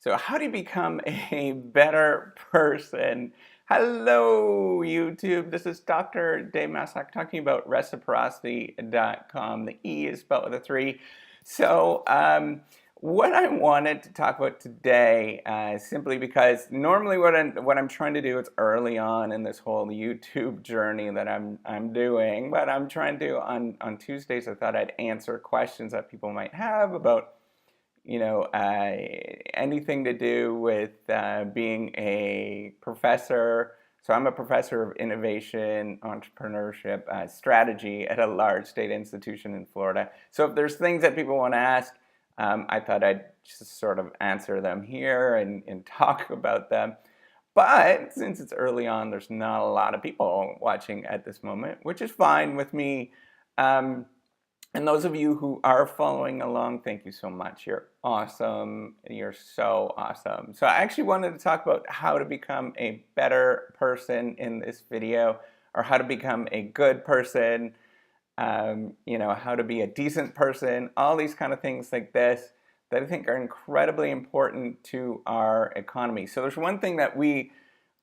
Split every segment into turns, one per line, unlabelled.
So how do you become a better person? Hello, YouTube. This is Dr. Dave Massac talking about reciprocity.com. The E is spelled with a 3. So what I wanted to talk about today, simply because normally what I'm trying to do is early on in this whole YouTube journey that I'm doing, but I'm trying to on Tuesdays. I thought I'd answer questions that people might have about anything to do with being a professor. So I'm a professor of innovation, entrepreneurship, strategy at a large state institution in Florida. So if there's things that people want to ask, I thought I'd just sort of answer them here and talk about them. But since it's early on, there's not a lot of people watching at this moment, which is fine with me. And those of you who are following along, thank you so much. You're awesome. You're so awesome. So I actually wanted to talk about how to become a better person in this video, or how to become a good person, how to be a decent person, all these kind of things like this that I think are incredibly important to our economy. So there's one thing that we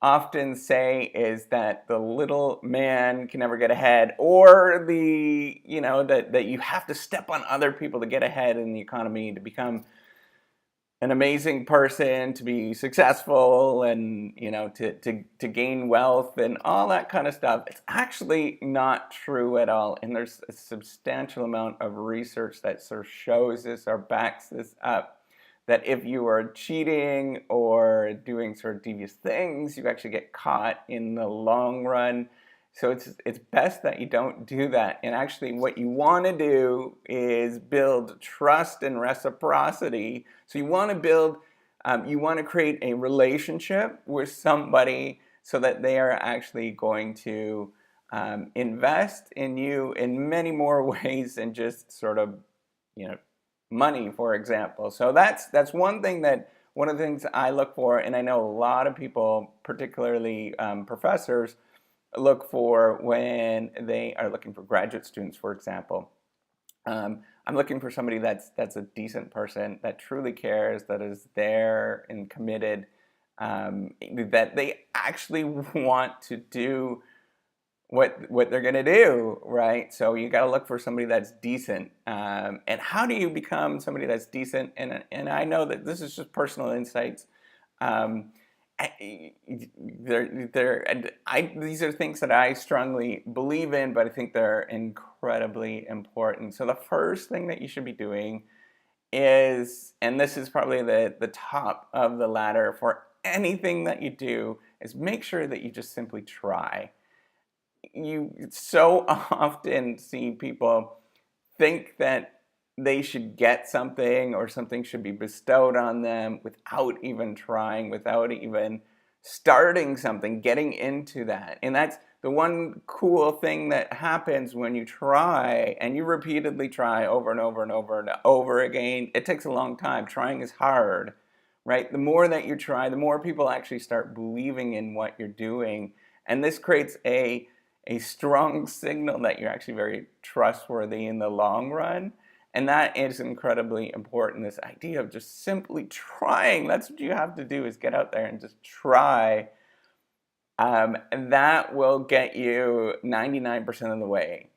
often say is that the little man can never get ahead, or that you have to step on other people to get ahead in the economy, to become an amazing person, to be successful, and to gain wealth and all that kind of stuff. It's actually not true at all, and there's a substantial amount of research that sort of shows this or backs this up, that if you are cheating or doing sort of devious things, you actually get caught in the long run. So it's best that you don't do that. And actually what you want to do is build trust and reciprocity. So you want to create a relationship with somebody so that they are actually going to invest in you in many more ways than just sort of, money, for example. So that's one of the things I look for, and I know a lot of people, particularly professors, look for when they are looking for graduate students, for example. I'm looking for somebody that's a decent person, that truly cares, that is there and committed, that they actually want to do what they're going to do, right? So you got to look for somebody that's decent. And how do you become somebody that's decent? And I know that this is just personal insights. These are things that I strongly believe in, but I think they're incredibly important. So the first thing that you should be doing is, and this is probably the top of the ladder for anything that you do, is make sure that you just simply try. You so often see people think that they should get something or something should be bestowed on them without even trying, without even starting something, getting into that. And that's the one cool thing that happens when you try and you repeatedly try over and over and over and over again. It takes a long time. Trying is hard, right? The more that you try, the more people actually start believing in what you're doing. And this creates a strong signal that you're actually very trustworthy in the long run. And that is incredibly important, this idea of just simply trying. That's what you have to do, is get out there and just try. And that will get you 99% of the way.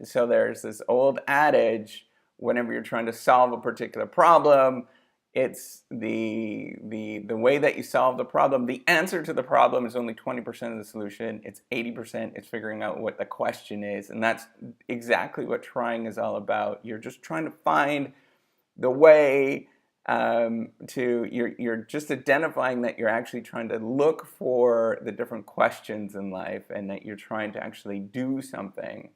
So there's this old adage, whenever you're trying to solve a particular problem, it's the way that you solve the problem. The answer to the problem is only 20% of the solution. It's 80%. It's figuring out what the question is. And that's exactly what trying is all about. You're just trying to find the way you're just identifying that you're actually trying to look for the different questions in life, and that you're trying to actually do something.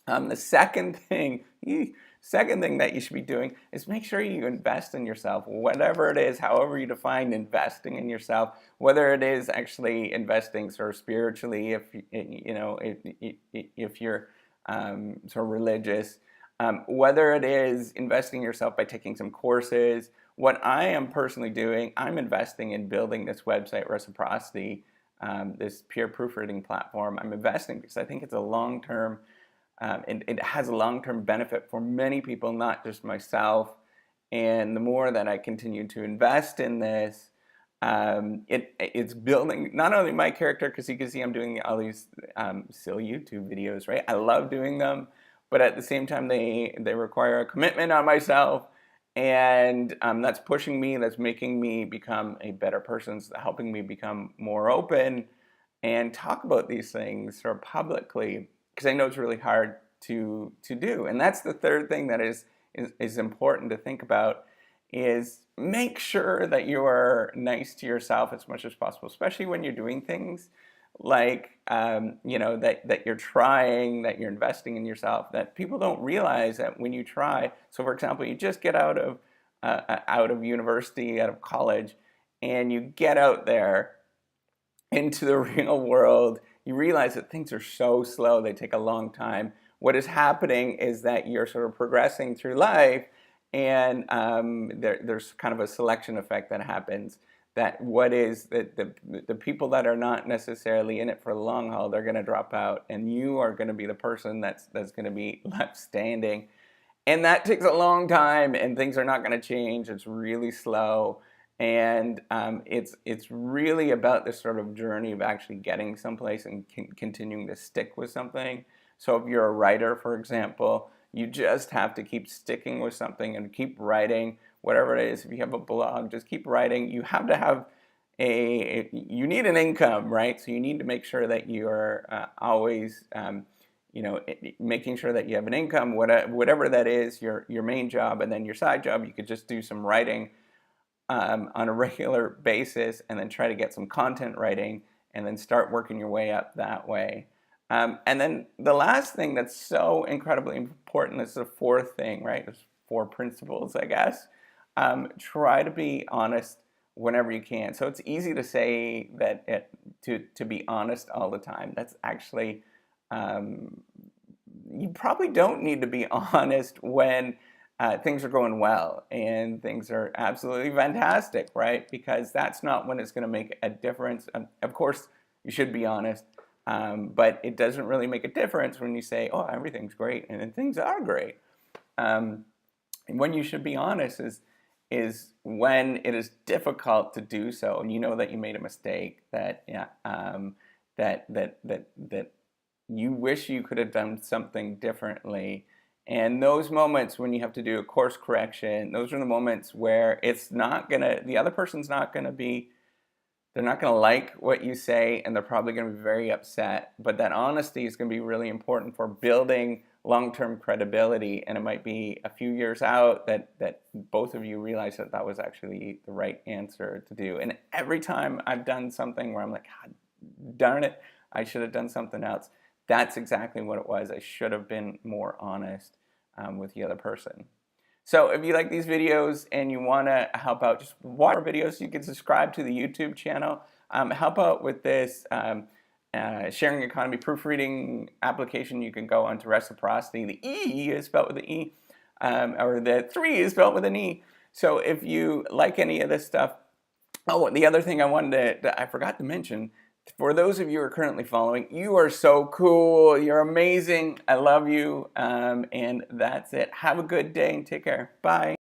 The second thing that you should be doing is make sure you invest in yourself, whatever it is, however you define investing in yourself, whether it is actually investing sort of spiritually, if you're sort of religious, whether it is investing in yourself by taking some courses. What I am personally doing, I'm investing in building this website, Reciprocity, this peer proofreading platform. I'm investing because I think it's a long-term, it has a long-term benefit for many people, not just myself. And the more that I continue to invest in this, it's building not only my character, because you can see I'm doing all these silly YouTube videos, right? I love doing them, but at the same time, they require a commitment on myself, and that's pushing me, that's making me become a better person, it's helping me become more open and talk about these things sort of publicly, because I know it's really hard to do. And that's the third thing that is important to think about, is make sure that you are nice to yourself as much as possible, especially when you're doing things like that you're trying, that you're investing in yourself, that people don't realize that when you try. So for example, you just get out of university, out of college, and you get out there into the real world, you realize that things are so slow, they take a long time. What is happening is that you're sort of progressing through life, and there's kind of a selection effect that happens. That what is the people that are not necessarily in it for the long haul, they're going to drop out, and you are going to be the person that's going to be left standing. And that takes a long time, and things are not going to change. It's really slow, and it's really about this sort of journey of actually getting someplace and continuing to stick with something. So if you're a writer, for example, you just have to keep sticking with something and keep writing, whatever it is. If you have a blog, just keep writing. You have to have you need an income, right? So you need to make sure that you are always making sure that you have an income, whatever that is, your main job, and then your side job, you could just do some writing on a regular basis, and then try to get some content writing, and then start working your way up that way. And then the last thing that's so incredibly important is the fourth thing, right? There's 4 principles, I guess. Try to be honest whenever you can. So it's easy to say that to be honest all the time. That's actually you probably don't need to be honest when things are going well and things are absolutely fantastic, right? Because that's not when it's going to make a difference. Of course, you should be honest, but it doesn't really make a difference when you say, "Oh, everything's great," and then things are great. And when you should be honest is when it is difficult to do so, and you know that you made a mistake, that that you wish you could have done something differently. And those moments when you have to do a course correction, those are the moments where the other person's not gonna be, they're not gonna like what you say, and they're probably gonna be very upset. But that honesty is gonna be really important for building long-term credibility, and it might be a few years out that both of you realize that was actually the right answer to do. And every time I've done something where I'm like, God darn it, I should have done something else, that's exactly what it was. I should have been more honest with the other person. So if you like these videos and you want to help out, just watch our videos. You can subscribe to the YouTube channel. Help out with this sharing economy proofreading application. You can go onto Reciprocity. The E is spelled with an E, or the 3 is spelled with an E. So if you like any of this stuff, the other thing I forgot to mention, for those of you who are currently following, you are so cool. You're amazing. I love you. And that's it. Have a good day and take care. Bye.